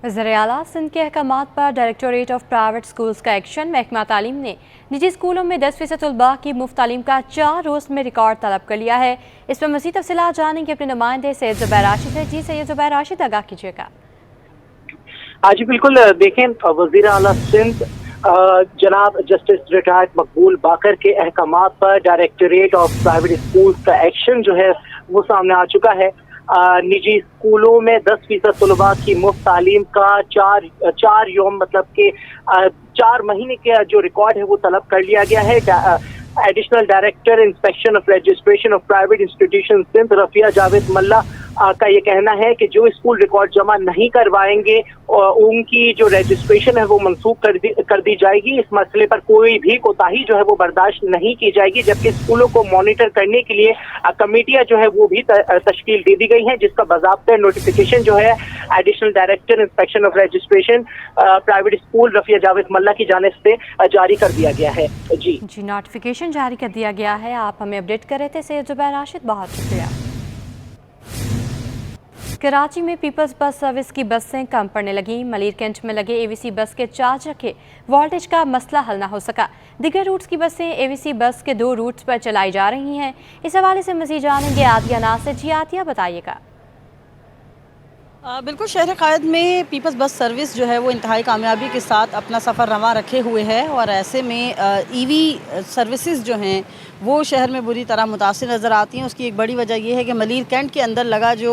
वज़ीर आला सिंध के अहकामात पर डायरेक्टोरेट ऑफ प्राइवेट स्कूल्स का एक्शन। महकमा तालीम ने निजी स्कूलों में 10% तलबा की मुफ्त तालीम का 4 रोज़ में रिकॉर्ड तलब कर लिया है। इस पर मज़ीद तफसीलात जानेंगे अपने नुमाइंदे सैयद ज़ुबैर राशिद से। जी सैयद ज़ुबैर राशिद, आगाह कीजिएगा। जी बिल्कुल, देखें, वज़ीर आला सिंध जनाब जस्टिस रिटायर्ड मकबूल बाकर के अहकामात पर डायरेक्टोरेट ऑफ प्राइवेट स्कूल्स का एक्शन जो है वो सामने आ चुका है। निजी स्कूलों में 10% तलबा की मुफ्त तालीम का चार योम मतलब के 4 महीने का जो रिकॉर्ड है वो तलब कर लिया गया है। Additional director inspection of registration of private institution Sindh Rafia Javed Malla का ये कहना है कि जो स्कूल रिकॉर्ड जमा नहीं करवाएंगे उनकी जो रजिस्ट्रेशन है वो मनसूख कर दी जाएगी। इस मसले पर कोई भी कोताही जो है वो बर्दाश्त नहीं की जाएगी। जबकि स्कूलों को मॉनिटर करने के लिए कमेटियां जो है वो भी तश्कील दे दी गई हैं, जिसका बाज़ाब्ता नोटिफिकेशन जो है additional director inspection of registration private school Rafia Javed Malla की जानिब से जारी कर दिया गया है। जी नोटिफिकेशन जारी कर दिया गया है। आप हमें अपडेट कर रहे थे सैयद ज़ुबैर राशिद, बहुत शुक्रिया। कराची में पीपल्स बस सर्विस की बसें कम पड़ने लगी। मलिर कैंट में लगे एवीसी बस के चार्जर के वोल्टेज का मसला हल न हो सका। दिगर रूट्स की बसें एवीसी बस के 2 रूट्स पर चलाई जा रही हैं। इस हवाले से मज़ीद जानेंगे आतिया नासिर। जी आतिया, बताइएगा। बिल्कुल, शहर क़ायद में पीपल्स बस सर्विस जो है वो इंतहाई कामयाबी के साथ अपना सफ़र रवा रखे हुए है और ऐसे में ईवी सर्विसेज जो हैं वो शहर में बुरी तरह मुतासिर नज़र आती हैं। उसकी एक बड़ी वजह यह है कि मलिर कैंट के अंदर लगा जो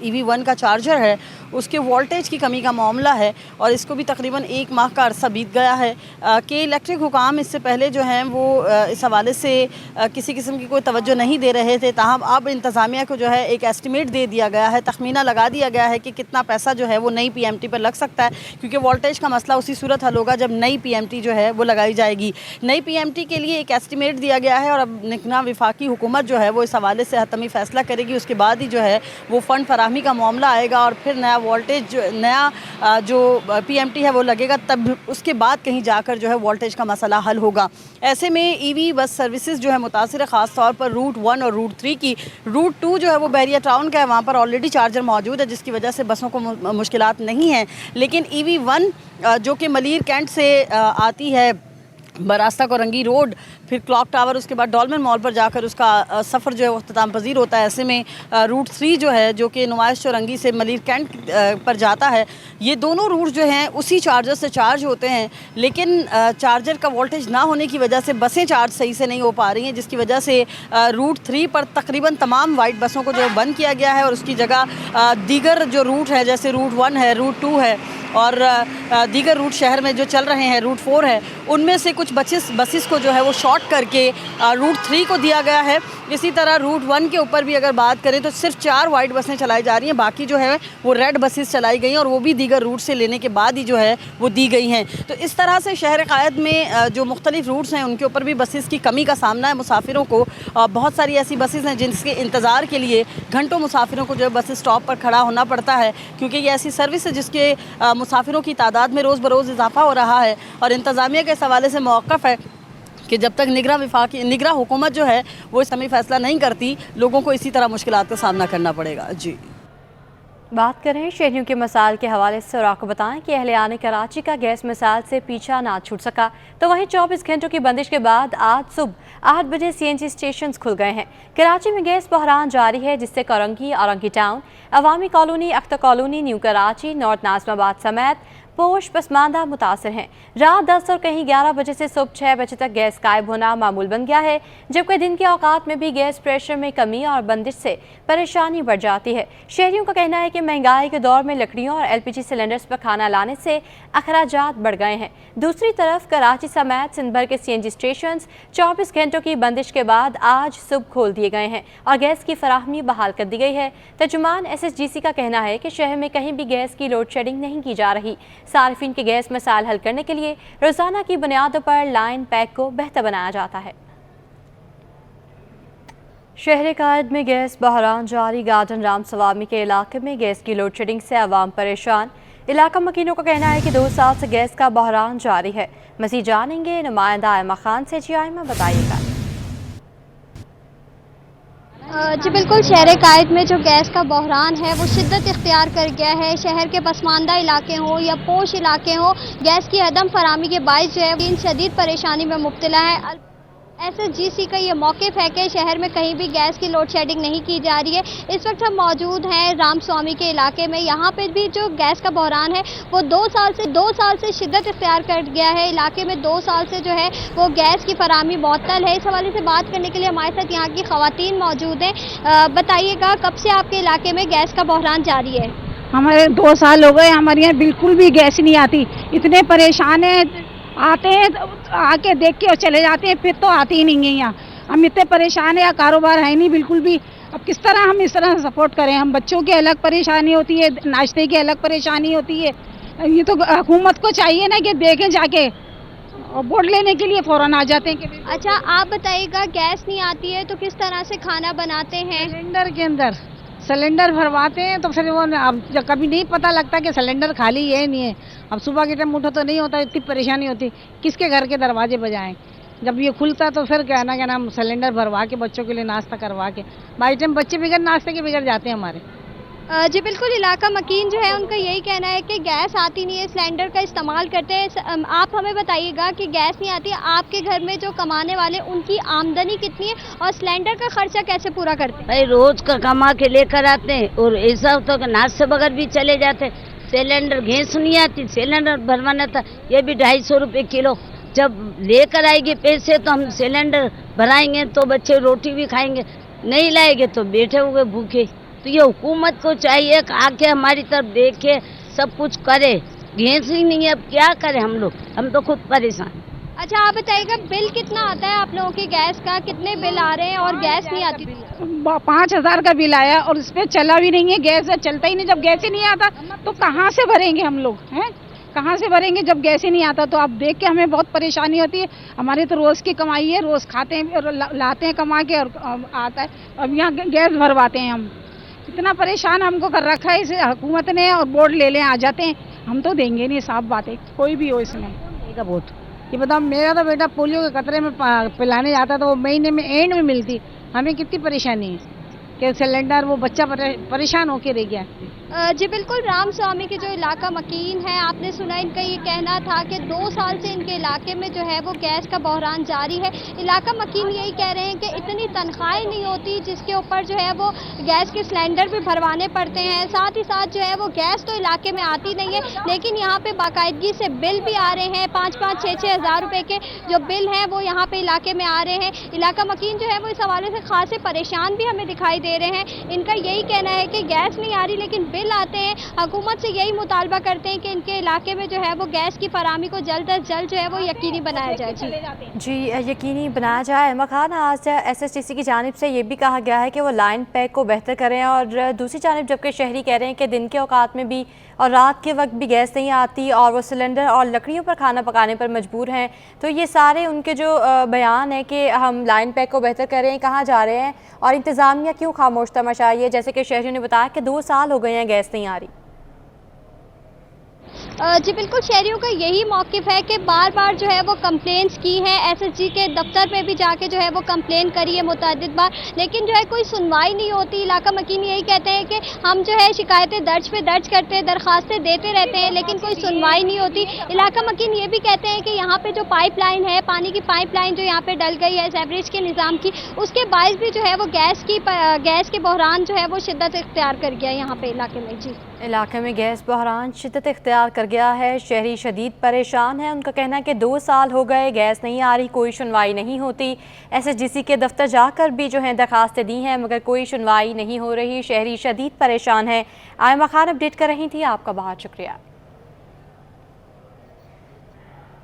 EV1 का चार्जर है उसके वोल्टेज की कमी का मामला है और इसको भी तकरीबन 1 माह का अरसा बीत गया है कि इलेक्ट्रिक हुकाम इससे पहले जो हैं वो इस हवाले से किसी किस्म की कोई तवज्जो नहीं दे रहे थे। ताहम अब इंतज़ामिया को जो है एक एस्टिमेट दे दिया गया है, तखमीना लगा दिया गया है कि कितना पैसा जो है वो नई PMT पर लग सकता है, क्योंकि वोल्टेज का मसला उसी सूरत हल होगा जब नई PMT जो है वो लगाई जाएगी। नई PMT के लिए एक एस्टिमेट दिया गया है और अब निकना वफाकी हुकूमत जो है वो इस हवाले से हतमी फ़ैसला करेगी। उसके बाद ही जो है वो फ़ंड फराहमी का मामला आएगा और फिर नया वोल्टेज नया जो PMT है वो लगेगा, तब उसके बाद कहीं जाकर जो है वोल्टेज का मसला हल होगा। ऐसे में EV बस सर्विसेज जो है मुतासिर है, ख़ास तौर पर रूट 1 और रूट 3 की। रूट 2 जो है वो बैरिया टाउन का है, वहाँ पर ऑलरेडी चार्जर मौजूद है जिसकी वजह से बसों को मुश्किलात नहीं हैं। लेकिन EV1 जो कि मलिर कैंट से आती है बरास्ता कोरंगी रोड, फिर क्लॉक टावर, उसके बाद डॉल्मेन मॉल पर जाकर उसका सफ़र जो है वो अख्ताम पजीर होता है। ऐसे में रूट 3 जो है जो कि नुमाइश चौरंगी से मलिर कैंट पर जाता है, ये दोनों रूट जो हैं उसी चार्जर से चार्ज होते हैं, लेकिन चार्जर का वोल्टेज ना होने की वजह से बसें चार्ज सही से नहीं हो पा रही हैं, जिसकी वजह से रूट 3 पर तकरीबन तमाम वाइट बसों को जो है बंद किया गया है और उसकी जगह दीगर जो रूट है जैसे रूट 1 है, रूट 2 है और दीगर रूट शहर में जो चल रहे हैं, रूट 4 है, उनमें से कुछ बसेस को जो है वो शॉर्ट करके रूट 3 को दिया गया है। इसी तरह रूट 1 के ऊपर भी अगर बात करें तो सिर्फ 4 वाइट बसें चलाई जा रही हैं, बाकी जो है वो रेड बसेस चलाई गई हैं और वो भी दीगर रूट से लेने के बाद ही जो है वो दी गई हैं। तो इस तरह से शहर क़ायद में जो मुख्तलिफ रूट्स हैं उनके ऊपर भी बसेस की कमी का सामना है मुसाफिरों को। बहुत सारी ऐसी बसेस हैं जिनके इंतज़ार के लिए घंटों मुसाफिरों को जो है बस स्टॉप पर खड़ा होना पड़ता है, क्योंकि ये ऐसी सर्विस है जिसके मुसाफिरों की तादाद में रोज़ बरोज़ इजाफा हो रहा है और इंतज़ामिया के इस हवाले से मौक़िफ़ है कि जब तक निगरान हुकूमत जो है वो इस समय फ़ैसला नहीं करती, लोगों को इसी तरह मुश्किलात का सामना करना पड़ेगा। जी बात करें शहरियों के मसाइल के हवाले से और आपको बताएं कि अहले आने कराची का गैस मिसाल से पीछा ना छूट सका, तो वहीं 24 घंटों की बंदिश के बाद आज सुबह 8 बजे CNG स्टेशन खुल गए हैं। कराची में गैस बहरान जारी है, जिससे Korangi, Orangi town, Awami colony, Akhtar colony, new Karachi, north Nazimabad समेत पोश पसमानदा मुतासर हैं। रात 10 और कहीं 11 बजे से सुबह 6 बजे तक गैस गायब होना मामूल बन गया है, जबकि दिन के औकात में भी गैस प्रेशर में कमी और बंदिश से परेशानी बढ़ जाती है। शहरियों का कहना है कि महंगाई के दौर में लकड़ियों और LPG सिलेंडर्स पर खाना लाने से अखराजात बढ़ गए हैं। दूसरी तरफ कराची समेत सिंध भर के CNG स्टेशन 24 घंटों की बंदिश के बाद आज सुबह खोल दिए गए हैं और गैस की फराहमी बहाल कर दी गई है। तर्जुमान SSGC का कहना है कि शहर में कहीं भी गैस की लोड शेडिंग नहीं की जा रही। सार्फिन के गैस मसाइल हल करने के लिए रोजाना की बुनियादों पर लाइन पैक को बेहतर बनाया जाता है। शहर क़ायद में गैस बहरान जारी। गार्डन राम सवामी के इलाके में गैस की लोड शेडिंग से आवाम परेशान। इलाका मकीनों का कहना है कि 2 साल से गैस का बहरान जारी है। मज़ीद जानेंगे नुमाइंदा आयमा खान से। जी आयमा, बताइएगा। जी बिल्कुल, शहर कायद में जो गैस का बहरान है वो शिद्दत इख्तियार कर गया है। शहर के पसमानदा इलाके हों या पोश इलाके हों, गैस की अदम फराहमी के बाइस जो है इन शदीद परेशानी में मुब्तला है। एसएसजीसी का ये मौक़िफ़ है कि शहर में कहीं भी गैस की लोड शेडिंग नहीं की जा रही है। इस वक्त हम मौजूद हैं रामस्वामी के इलाके में। यहाँ पे भी जो गैस का बहरान है वो 2 साल से शिद्दत इख्तियार कर गया है। इलाके में 2 साल से जो है वो गैस की फराहमी मुअत्तल है। इस हवाले से बात करने के लिए हमारे साथ यहाँ की ख़वातीन मौजूद हैं। बताइएगा, कब से आपके इलाके में गैस का बहरान जारी है? हमारे 2 साल हो गए, हमारे यहाँ बिल्कुल भी गैस नहीं आती। इतने परेशान हैं, आते हैं तो आके देख के और चले जाते हैं, फिर तो आती ही नहीं है यहाँ। हम इतने परेशान हैं, कारोबार है नहीं बिल्कुल भी। अब किस तरह हम इस तरह सपोर्ट करें? हम बच्चों की अलग परेशानी होती है, नाश्ते की अलग परेशानी होती है। ये तो हुकूमत को चाहिए ना कि देखें जाके, और वोट लेने के लिए फ़ौरन आ जाते हैं कि अच्छा, आप बताइएगा, गैस नहीं आती है तो किस तरह से खाना बनाते हैं? सिलेंडर के अंदर सिलेंडर भरवाते हैं, तो फिर वो अब जब कभी नहीं पता लगता कि सिलेंडर खाली है नहीं है। अब सुबह के टाइम उठो तो नहीं होता, इतनी परेशानी होती, किसके घर के दरवाजे बजाएं। जब ये खुलता तो फिर क्या नाम सिलेंडर भरवा के बच्चों के लिए नाश्ता करवा के, बाई टाइम बच्चे बिगड़ नाश्ते के बिगड़ जाते हैं हमारे। जी बिल्कुल, इलाका मकीन जो है उनका यही कहना है कि गैस आती नहीं है, सिलेंडर का इस्तेमाल करते हैं। आप हमें बताइएगा कि गैस नहीं आती, आपके घर में जो कमाने वाले उनकी आमदनी कितनी है और सिलेंडर का खर्चा कैसे पूरा करते हैं? भाई रोज का कमा के लेकर आते हैं और ऐसा होता है कि नाश्ते बगैर भी चले जाते हैं। सिलेंडर गैस नहीं आती, सिलेंडर भरवाना था, ये भी 250 रुपये किलो। जब लेकर आएंगे पैसे तो हम सिलेंडर भराएंगे तो बच्चे रोटी भी खाएंगे, नहीं लाएंगे तो बैठे हुए भूखे। तो ये हुकूमत को चाहिए कि आके हमारी तरफ देखे, सब कुछ करे। गैस ही नहीं है, अब क्या करें हम लोग, हम तो खुद परेशान। अच्छा, आप बताइएगा, बिल कितना आता है आप लोगों के गैस का? कितने बिल आ रहे हैं और गैस नहीं आती? 5000 का बिल आया और उस पर चला भी नहीं है, गैस चलता ही नहीं। जब गैस ही नहीं आता तो कहाँ से भरेंगे हम लोग, हैं? कहाँ से भरेंगे जब गैस ही नहीं आता? तो आप देख के हमें बहुत परेशानी होती है। हमारी तो रोज़ की कमाई है, रोज़ खाते हैं और लाते हैं कमा के और आता है। अब यहाँ गैस भरवाते हैं हम। इतना परेशान हमको कर रखा है इस हुकूमत ने, और वोट ले लें आ जाते हैं। हम तो देंगे नहीं, साफ बात है, कोई भी हो इसमें देगा वोट। ये बताओ, मेरा तो बेटा पोलियो के कतरे में पिलाने जाता तो वो महीने में एंड में मिलती। हमें कितनी परेशानी है कि सिलेंडर, वो बच्चा परेशान होके रह गया। जी बिल्कुल, रामस्वामी के जो इलाका मकीन है, आपने सुना इनका ये कहना था कि 2 साल से इनके इलाके में जो है वो गैस का बहरान जारी है। इलाका मकीन यही कह रहे हैं कि इतनी तनख्वाहें नहीं होती जिसके ऊपर जो है वो गैस के सिलेंडर भी भरवाने पड़ते हैं। साथ ही साथ जो है वो गैस तो इलाके में आती नहीं है, लेकिन यहाँ पे बाकायदगी से बिल भी आ रहे हैं। 5-5, 6-6 हज़ार रुपये के जो बिल हैं वो यहाँ पे इलाके में आ रहे हैं। इलाका मकीन जो है वो इस हवाले से खासे परेशान भी हमें दिखाई दे रहे हैं। इनका यही कहना है कि गैस नहीं आ रही लेकिन बिल आते हैं। हुकूमत से यही मुतालबा करते हैं कि इनके इलाके में जो है वो गैस की फराहमी को जल्द अज जल्द जो है वो यकीनी बनाया जाए। जी यकीनी बनाया जाए। मकान आज एसएसटीसी की जानिब से ये भी कहा गया है कि वो लाइन पैक को बेहतर करें, और दूसरी जानिब जबकि शहरी कह रहे हैं कि दिन के औकात में भी और रात के वक्त भी गैस नहीं आती और वो सिलेंडर और लकड़ियों पर खाना पकाने पर मजबूर हैं। तो ये सारे उनके जो बयान है कि हम लाइन पैक को बेहतर करें, कहाँ जा रहे हैं और इंतज़ामिया क्यों खामोश तमाशा है? जैसे कि शहरियों ने बताया कि 2 साल हो गए हैं गैस नहीं आ रही। जी बिल्कुल, शहरियों का यही मौक़िफ़ है कि बार बार जो है वो कंप्लेंट्स की हैं, एसएसजी के दफ्तर में भी जाके जो है वो कंप्लेन करी है मुतअद्दिद बार, लेकिन जो है कोई सुनवाई नहीं होती। इलाका मकीन यही कहते हैं कि हम जो है शिकायतें दर्ज पे दर्ज करते हैं, दरख्वास्तें देते रहते हैं, लेकिन कोई सुनवाई नहीं होती। इलाका मकीन ये भी कहते हैं कि यहाँ पे जो पाइपलाइन है, पानी की पाइपलाइन जो यहाँ पे डल गई है सेवरेज के निज़ाम की, उसके बायस भी जो है वो गैस के बहरान जो है वो शिद्दत इख्तियार कर गया यहाँ पे इलाके में। जी, इलाके में गैस बहरान शिद्दत इख्तियार कर गया है। शहरी शदीद परेशान है। उनका कहना है कि 2 साल हो गए, गैस नहीं आ रही, कोई सुनवाई नहीं होती। एसएसजीसी के दफ्तर जाकर भी जो है दरखास्तें दी हैं मगर कोई सुनवाई नहीं हो रही। शहरी शदीद परेशान है। आयमा खान अपडेट कर रही थी, आपका बहुत शुक्रिया।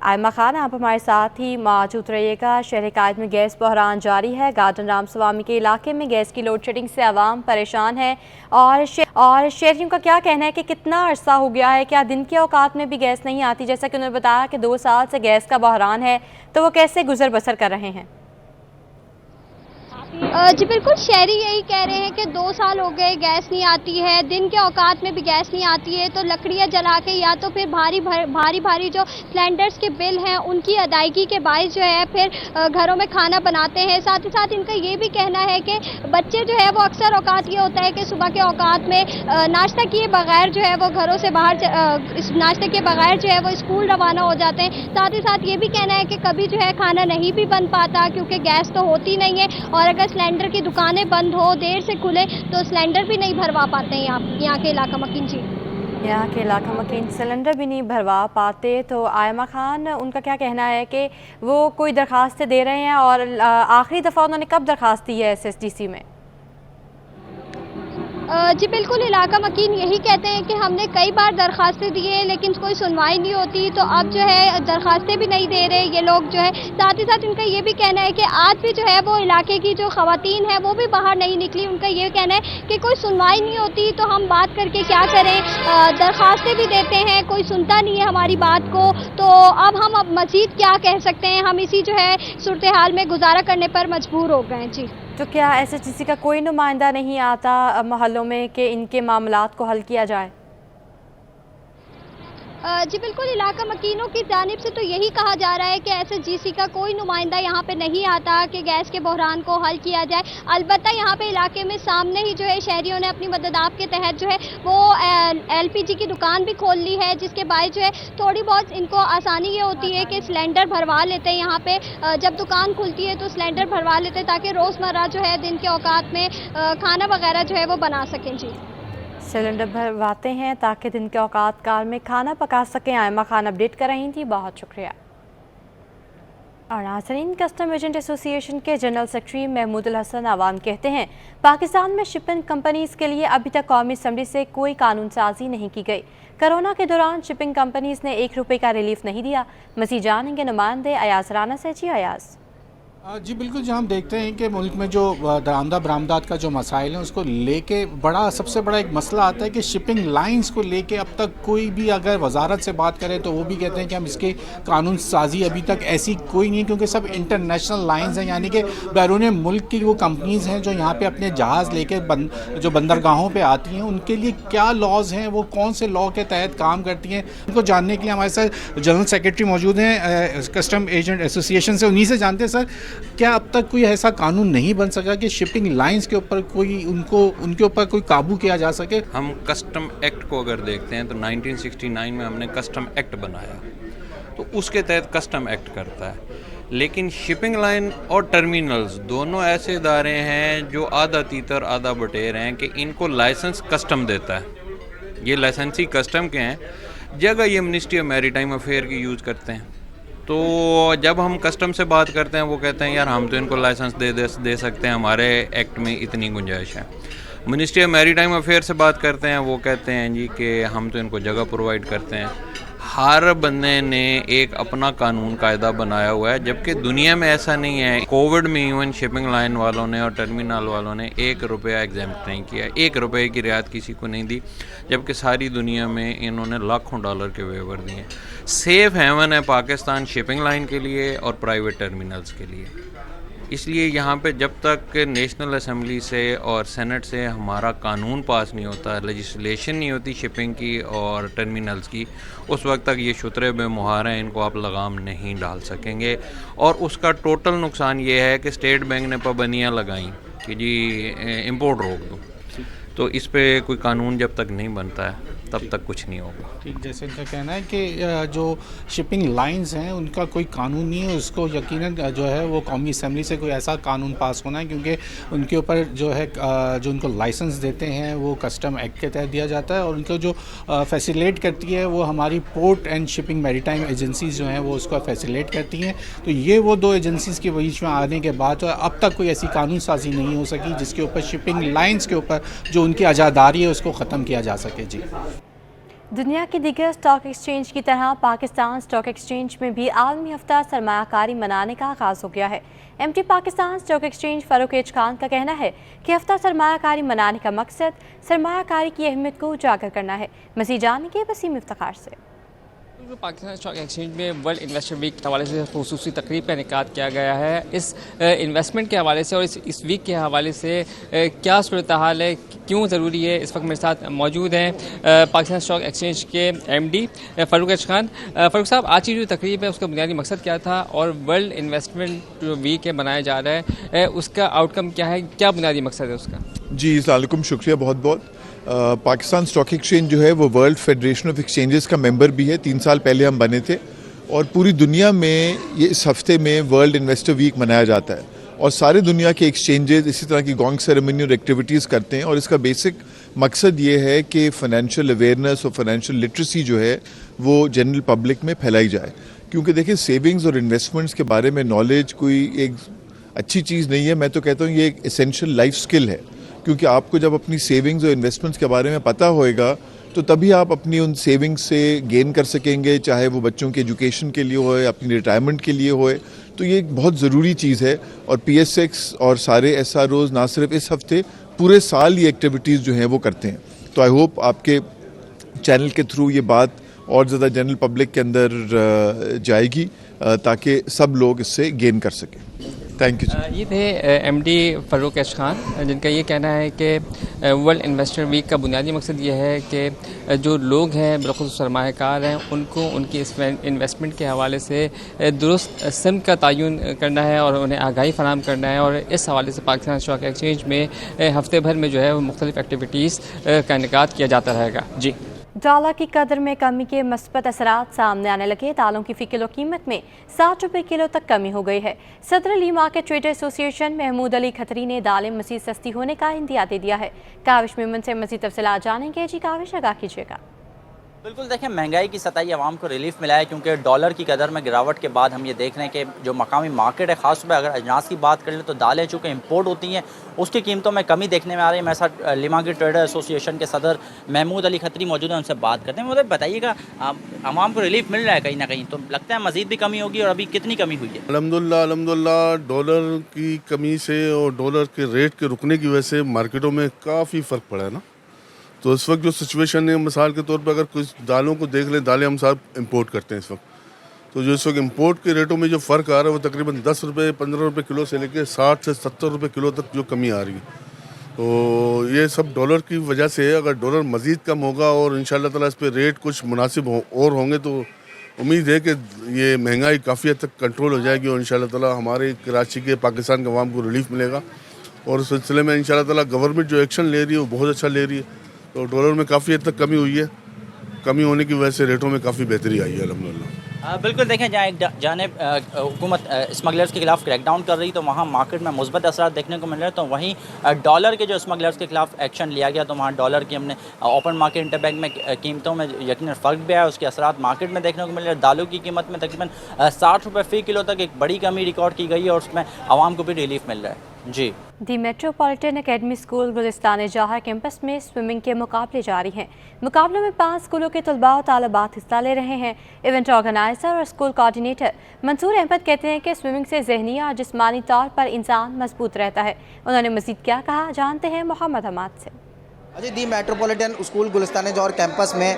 आयमा खान, आप हमारे साथ ही मौजूद रहिएगा। शहर कायद में गैस बहरान जारी है। गार्डन रामस्वामी के इलाके में गैस की लोड शेडिंग से आवाम परेशान है और शहरियों का क्या कहना है कि कितना अरसा हो गया है, क्या दिन के औकात में भी गैस नहीं आती? जैसा कि उन्होंने बताया कि 2 साल से गैस का बहरान है, तो वो कैसे गुजर बसर कर रहे हैं? जी बिल्कुल, शहरी यही कह रहे हैं कि 2 साल हो गए गैस नहीं आती है, दिन के औकात में भी गैस नहीं आती है, तो लकड़ियाँ जला के या तो फिर भारी जो सिलेंडर्स के बिल हैं उनकी अदायगी के बायस जो है फिर घरों में खाना बनाते हैं। साथ ही साथ इनका ये भी कहना है कि बच्चे जो है वो अक्सर औकात ये होता है कि सुबह के औकात में नाश्ता किए बगैर जो है वो घरों से बाहर नाश्ते के बगैर जो है वो स्कूल रवाना हो जाते हैं। साथ ही साथ ये भी कहना है कि कभी जो है खाना नहीं भी बन पाता क्योंकि गैस तो होती नहीं है, और अगर सिलेंडर की दुकानें बंद हो, देर से खुले, तो सिलेंडर भी नहीं भरवा पाते हैं यहाँ के इलाका मकीन। जी, यहाँ के इलाका मकीन सिलेंडर भी नहीं भरवा पाते। तो आयमा खान, उनका क्या कहना है कि वो कोई दरख्वास्तें दे रहे हैं और आखिरी दफ़ा उन्होंने कब दरख्वास्त दी है SSDC में? जी बिल्कुल, इलाका मकीन यही कहते हैं कि हमने कई बार दरख्वास्तें दी हैं लेकिन कोई सुनवाई नहीं होती, तो अब जो है दरख्वास्तें भी नहीं दे रहे ये लोग जो है। साथ ही साथ इनका ये भी कहना है कि आज भी जो है वो इलाके की जो ख़वातीन हैं वो भी बाहर नहीं निकली। उनका ये कहना है कि कोई सुनवाई नहीं होती तो हम बात करके क्या करें, दरख्वास्तें भी देते हैं, कोई सुनता नहीं है हमारी बात को, तो अब मज़ीद क्या कह सकते हैं, हम इसी जो है सूरत हाल में गुजारा करने पर मजबूर हो गए हैं। जी, तो क्या SSDC का कोई नुमाइंदा नहीं आता मोहल्लों में कि इनके मामलात को हल किया जाए? जी बिल्कुल, इलाका मकीनों की जानिब से तो यही कहा जा रहा है कि SSDC का कोई नुमाइंदा यहाँ पे नहीं आता कि गैस के बहरान को हल किया जाए। अलबत्ता यहाँ पे इलाके में सामने ही जो है शहरियों ने अपनी मदद आप के तहत जो है वो LPG की दुकान भी खोल ली है, जिसके बाद जो है थोड़ी बहुत इनको आसानी ये होती है कि सिलेंडर भरवा लेते हैं। यहाँ पे जब दुकान खुलती है तो सिलेंडर भरवा लेते हैं ताकि रोज़मर्रा जो है दिन के औकात में खाना वगैरह जो है वो बना सकें। जी, सिलेंडर भरवाते हैं ताकि दिन के औकात काल में खाना पका सकें। आयमा खान अपडेट कर रही थी, बहुत शुक्रिया। और नाज़रीन, कस्टम एजेंट एसोसिएशन के जनरल सेक्रेटरी महमूदुल हसन अवान कहते हैं पाकिस्तान में शिपिंग कंपनीज़ के लिए अभी तक कौमी असम्बली से कोई कानून साजी नहीं की गई। कोरोना के दौरान शिपिंग कंपनीज़ ने 1 रुपये का रिलीफ नहीं दिया। मज़ीद जानेंगे नुमाइंदे अयाज राना से। जी अयाज। जी बिल्कुल, जहाँ हम देखते हैं कि मुल्क में जो दरामदा बरामदात का जो मसाइल है उसको लेके सबसे बड़ा एक मसला आता है कि शिपिंग लाइंस को लेके अब तक कोई भी अगर वजारत से बात करें तो वो भी कहते हैं कि हम इसके कानून साजी अभी तक ऐसी कोई नहीं, क्योंकि सब इंटरनेशनल लाइंस हैं, यानी कि बैरून मुल्क की वो कंपनीज़ हैं जो यहाँ पे अपने जहाज़ लेके जो बंदरगाहों पे आती हैं, उनके लिए क्या लॉज हैं, वो कौन से लॉ के तहत काम करती हैं, उनको जानने के लिए हमारे साथ जनरल सेक्रेटरी मौजूद हैं कस्टम एजेंट एसोसिएशन से। उन्हीं से जानते हैं सर, क्या अब तक कोई ऐसा कानून नहीं बन सका कि शिपिंग लाइंस के ऊपर कोई उनके ऊपर कोई काबू किया जा सके? हम कस्टम एक्ट को अगर देखते हैं तो 1969 में हमने कस्टम एक्ट बनाया, तो उसके तहत कस्टम एक्ट करता है। लेकिन शिपिंग लाइन और टर्मिनल्स दोनों ऐसे इदारे हैं जो आधा तीतर आधा बटेर हैं कि इनको लाइसेंस कस्टम देता है। ये लाइसेंसी कस्टम के हैं, जगह ये मिनिस्ट्री ऑफ मैरीटाइम अफेयर की यूज़ करते हैं। तो जब हम कस्टम से बात करते हैं वो कहते हैं यार हम तो इनको लाइसेंस दे सकते हैं, हमारे एक्ट में इतनी गुंजाइश है। मिनिस्ट्री ऑफ मैरीटाइम अफेयर से बात करते हैं, वो कहते हैं जी कि हम तो इनको जगह प्रोवाइड करते हैं। हर बंदे ने एक अपना कानून कायदा बनाया हुआ है, जबकि दुनिया में ऐसा नहीं है। कोविड में इवन शिपिंग लाइन वालों ने और टर्मिनल वालों ने 1 रुपया एग्जाम्प्ट नहीं किया, 1 रुपये की रियायत किसी को नहीं दी, जबकि सारी दुनिया में इन्होंने लाखों डॉलर के वेवर दिए। सेफ हेवन है पाकिस्तान शिपिंग लाइन के लिए और प्राइवेट टर्मिनल्स के लिए। इसलिए यहाँ पे जब तक नेशनल असम्बली से और सेनेट से हमारा कानून पास नहीं होता, लेजिस्लेशन नहीं होती शिपिंग की और टर्मिनल्स की, उस वक्त तक ये शुतरे बेमुहार हैं, इनको आप लगाम नहीं डाल सकेंगे। और उसका टोटल नुकसान ये है कि स्टेट बैंक ने पाबंदियाँ लगाई कि जी इंपोर्ट रोक दो, तो इस पे कोई कानून जब तक नहीं बनता है तब तक कुछ नहीं होगा। ठीक, जैसे इनका कहना है कि जो शिपिंग लाइंस हैं उनका कोई कानून नहीं है, उसको यकीनन जो है वो कौमी असम्बली से कोई ऐसा कानून पास होना है, क्योंकि उनके ऊपर जो है जो उनको लाइसेंस देते हैं वो कस्टम एक्ट के तहत दिया जाता है, और उनको जो फैसिलेट करती है वो हमारी port and shipping maritime agencies जो हैं वो उसको फैसिलेट करती हैं। तो ये वो 2 एजेंसीज़ के बीच में आने के बाद तो अब तक कोई ऐसी कानून साजी नहीं हो सकी जिसके ऊपर शिपिंग लाइंस के ऊपर जो उनकी आज़ादारी है उसको ख़त्म किया जा सके। जी, दुनिया की दीगर स्टॉक एक्सचेंज की तरह पाकिस्तान स्टॉक एक्सचेंज में भी आलमी हफ्ता सरमायाकारी मनाने का आगाज़ हो गया है। MT Pakistan stock exchange Farooq H Khan का कहना है कि हफ्ता सरमायाकारी मनाने का मकसद सरमायाकारी की अहमियत को उजागर करना है। मज़ीद जानेंगे वसीम इफ्तिखार से। पाकिस्तान स्टॉक एक्सचेंज में वर्ल्ड इन्वेस्टर वीक के हवाले से खुसूसी तकरीब का इनेकाद किया गया है। इस इन्वेस्टमेंट के हवाले से और इस वीक के हवाले से क्या सूरत हाल है, क्यों ज़रूरी है, इस वक्त मेरे साथ मौजूद हैं पाकिस्तान स्टॉक एक्सचेंज के MD फ़ारूक अच खान। फ़ारूक साहब, आज की जो तकरीब है उसका बुनियादी मकसद क्या था और वर्ल्ड इन्वेस्टमेंट जो वीक है बनाया जा रहा है उसका आउटकम क्या है, क्या बुनियादी मकसद है उसका? जी, अस्सलाम वालेकुम, शुक्रिया बहुत बहुत। पाकिस्तान स्टॉक एक्सचेंज जो है वो वर्ल्ड फेडरेशन ऑफ एक्सचेंजेस का मेंबर भी है। 3 साल पहले हम बने थे और पूरी दुनिया में ये इस हफ्ते में वर्ल्ड इन्वेस्टर वीक मनाया जाता है और सारे दुनिया के एक्सचेंजेस इसी तरह की गॉन्ग सेरेमनी और एक्टिविटीज़ करते हैं और इसका बेसिक मकसद ये है कि फ़ाइनेंशियल अवेयरनेस और फाइनेंशियल लिटरेसी जो है वो जनरल पब्लिक में फैलाई जाए। क्योंकि देखिए, सेविंग्स और इन्वेस्टमेंट्स के बारे में नॉलेज कोई एक अच्छी चीज़ नहीं है, मैं तो कहता हूँ ये एक एसेंशियल लाइफ स्किल है। क्योंकि आपको जब अपनी सेविंग्स और इन्वेस्टमेंट्स के बारे में पता होएगा तो तभी आप अपनी उन सेविंग्स से गेन कर सकेंगे, चाहे वो बच्चों के एजुकेशन के लिए होए, अपनी रिटायरमेंट के लिए होए। तो ये एक बहुत ज़रूरी चीज़ है और PSX और सारे SROs ना सिर्फ इस हफ्ते, पूरे साल ये एक्टिविटीज़ जो हैं वो करते हैं। तो आई होप आपके चैनल के थ्रू ये बात और ज़्यादा जनरल पब्लिक के अंदर जाएगी ताकि सब लोग इससे गेन कर सकें। Thank you. ये थे MD फ़ारूक अच खान, जिनका ये कहना है कि वर्ल्ड इन्वेस्टर वीक का बुनियादी मकसद ये है कि जो लोग हैं बिलखुसूस सरमायाकार हैं उनको उनकी इन्वेस्टमेंट के हवाले से दुरुस्त सिम का तयन करना है और उन्हें आगाही फराहम करना है। और इस हवाले से पाकिस्तान स्टॉक एक्सचेंज में हफ्ते भर में जो है वो मुख्तलिफ एक्टिविटीज़ का इनेकाद किया जाता रहेगा। जी, डॉलर की कदर में कमी के मस्बत असरात सामने आने लगे। दालों की फ़ी किलो कीमत में 60 रुपये किलो तक कमी हो गई है। Sadar Ali market trader association Mahmood Ali Khatri ने दालें मज़ीद सस्ती होने का इंदिया दे दिया है। काविश मेमन से मज़ीद तफसीलात जानेंगे। जी काविश, आगाह कीजिएगा। बिल्कुल, देखें, महंगाई की सतह आवाम को रिलीफ मिला है क्योंकि डॉलर की कदर में गिरावट के बाद हम ये देख रहे हैं कि जो मकामी मार्केट है, ख़ास तौर पर अगर अजनास की बात कर लें तो दालें चूँकि इंपोर्ट होती हैं उसकी कीमतों में कमी देखने में आ रही है। मेरे साथ लिमा की ट्रेडर एसोसिएशन के सदर महमूद अली खतरी मौजूद हैं, उनसे बात करते हैं। मुझे बताइएगा, आवाम को रिलीफ मिल रहा है कहीं ना कहीं, तो लगता है मज़ीद भी कमी होगी और अभी कितनी कमी हुई है? अल्हम्दुलिल्लाह डॉलर की कमी से और डॉलर के रेट के रुकने की वजह से मार्केटों में काफ़ी फ़र्क पड़ा है ना। तो इस वक्त जो सिचुएशन है, मिसाल के तौर पर अगर कुछ दालों को देख लें, दालें हम सब इंपोर्ट करते हैं इस वक्त, तो जो इस वक्त इंपोर्ट के रेटों में जो फ़र्क आ रहा है वो तकरीबन 10 रुपये 15 रुपये किलो से लेकर 60 से 70 रुपये किलो तक जो कमी आ रही है, तो ये सब डॉलर की वजह से है। अगर डॉलर मज़ीद कम होगा और इंशाअल्लाह ताला इस पर रेट कुछ मुनासिब और होंगे तो उम्मीद है कि ये महंगाई काफ़ी हद तक कंट्रोल हो जाएगी और इंशाअल्लाह ताला हमारे कराची के पाकिस्तान के अवाम को रिलीफ मिलेगा। और इस सिलसिले में इंशाअल्लाह ताला गवर्नमेंट जो एक्शन ले रही है वो बहुत अच्छा ले रही है। तो डॉलर में काफ़ी हद तक कमी हुई है, कमी होने की वजह से रेटों में काफ़ी बेहतरी आई है अल्हम्दुलिल्लाह। बिल्कुल, देखें, जहाँ एक जानिब हुकूमत स्मगलर्स के खिलाफ क्रैकडाउन कर रही तो वहाँ मार्केट में मुस्बत असरात देखने को मिल रहे हैं। तो वहीं डॉलर के जो स्मगलर्स के खिलाफ एक्शन लिया गया तो वहाँ डॉलर की हमने ओपन मार्केट इंटरबैंक में कीमतों में यकीनन फ़र्क भी आया, उसके असरात मार्केट में देखने को मिल रहे हैं। दालों की कीमत में तकरीबन 60 रुपये फ़ी किलो तक एक बड़ी कमी रिकॉर्ड की गई है और उसमें आवाम को भी रिलीफ मिल रहा है। जी, दी मेट्रोपॉलिटन एकेडमी स्कूल गुलिस्तान जौहर कैंपस में स्विमिंग के मुकाबले जारी हैं। मुकाबलों में 5 स्कूलों के तलबा और तालिबात हिस्सा ले रहे हैं। इवेंट ऑर्गेनाइजर और स्कूल कोऑर्डिनेटर मंसूर अहमद कहते हैं कि स्विमिंग से जहनी और जिस्मानी तौर पर इंसान मजबूत रहता है। उन्होंने मज़ीद क्या कहा, जानते हैं मोहम्मद हमाद से। जी, दी मेट्रोपॉलिटन स्कूल गुलिस्तान जौहर कैंपस में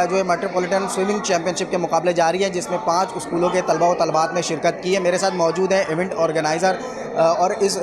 जो है मेट्रोपॉलिटन स्विमिंग चैम्पियनशिप के मुकाबले जारी हैं, जिसमें 5 स्कूलों के तलबा व तलबात ने शिरकत की है। मेरे साथ मौजूद हैं इवेंट ऑर्गेनाइज़र और इस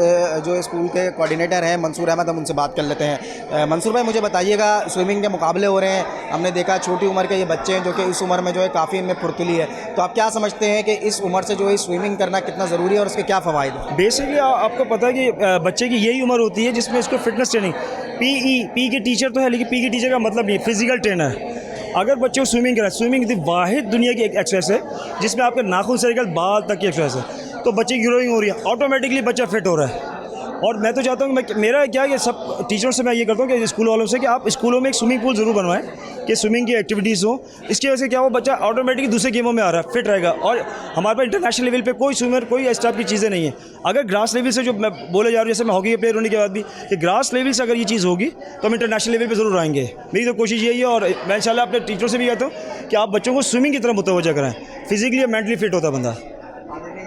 जो स्कूल के कोऑर्डिनेटर हैं मंसूर अहमद, हम उनसे बात कर लेते हैं। मंसूर भाई, मुझे बताइएगा, स्विमिंग के मुकाबले हो रहे हैं, हमने देखा छोटी उम्र के ये बच्चे हैं जो कि इस उम्र में जो है काफ़ी इनमें फुर्तीली है, तो आप क्या समझते हैं कि इस उम्र से जो है स्विमिंग करना कितना ज़रूरी है और उसके क्या फ़वाइद हैं? बेसिकली आपको पता है कि बच्चे की यही उम्र होती है जिसमें इसको फिटनेस ट्रेनिंग, पी के टीचर तो है लेकिन पी के टीचर का मतलब नहीं, फिजिकल ट्रेनर है। अगर बच्चे को स्विमिंग करें, स्विमिंग वाहिद दुनिया की एक एक्सरसाइज है जिसमें आपके नाखून से लेकर बाल तक की एक्सरसाइज है, तो बच्चे की ग्रोइंग हो रही है, ऑटोमेटिकली बच्चा फिट हो रहा है। और मैं तो चाहता हूँ, मेरा क्या है कि सब टीचरों से मैं ये करता हूँ कि स्कूल वालों से कि आप स्कूलों में एक स्विमिंग पूल ज़रूर बनवाएं कि स्विमिंग की एक्टिविटीज़ हो। इसकी वजह से क्या हो, बच्चा ऑटोमेटिकली दूसरे गेमों में आ रहा है, फिट रहेगा। और हमारे पास इंटरनेशनल लेवल पे कोई स्विमर, कोई इस टाइप की चीज़ें नहीं है। अगर ग्रास लेवल से जो मैं बोले जा रहा हूँ, जैसे मैं हॉकी के प्लेयर होने के बाद भी, कि ग्रास लेवल से अगर ये चीज़ होगी तो हम इंटरनेशनल लेवल पर ज़रूर आएंगे। मेरी तो कोशिश यही है और मैं इंशाल्लाह अपने टीचरों से भी कहता हूँ कि आप बच्चों को स्विमिंग की तरफ मुतवज्जह कराएं, फिजिकली और मेंटली फिट होता बंदा।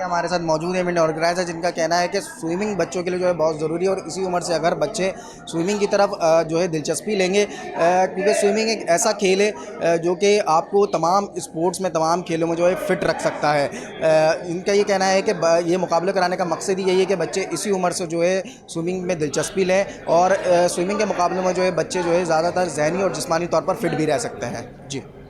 हमारे साथ मौजूद है इवेंट ऑर्गेनाइजर, जिनका कहना है कि स्विमिंग बच्चों के लिए जो है बहुत ज़रूरी है और इसी उम्र से अगर बच्चे स्विमिंग की तरफ जो है दिलचस्पी लेंगे, क्योंकि स्विमिंग एक ऐसा खेल है जो कि आपको तमाम स्पोर्ट्स में, तमाम खेलों में जो है फिट रख सकता है। इनका ये कहना है कि ये मुकाबले कराने का मकसद ही यही है कि बच्चे इसी उम्र से जो है स्विमिंग में दिलचस्पी लें और स्विमिंग के मुकाबले में जो है बच्चे जो है ज़्यादातर ज़हनी और जिस्मानी तौर पर फिट भी रह सकते हैं। जी।